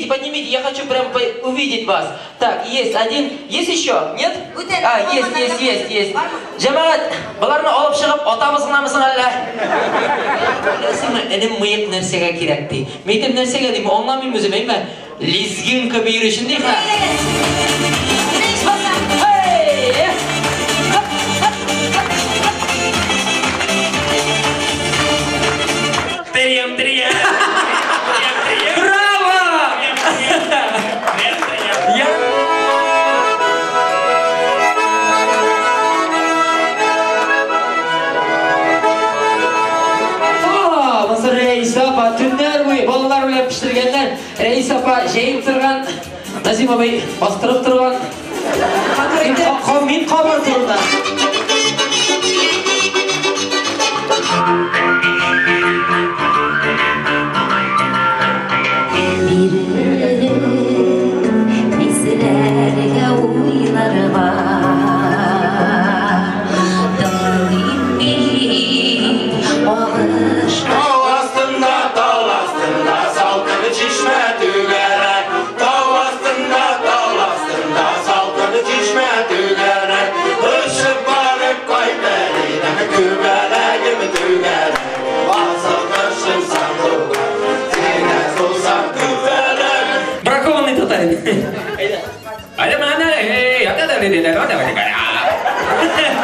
Поднимите, я хочу прям увидеть вас. Так, есть один, есть еще? Нет? Есть. Жамағат, бұларны алып шығып, отамызың намысын әлі. Әлім мұйық нәрсеге керек дей. Мейтім нәрсеге деймі, онлан мен өзім әйме, лезгинка бүйірішін деймі. Reis apa şeyim тұрған, Назим абай бастырып тұрған. Мен қабыр тұрда. Bizlerge uyları var. Dağın bir bağış. Ada mana? Ada dari mana? Ada dari mana?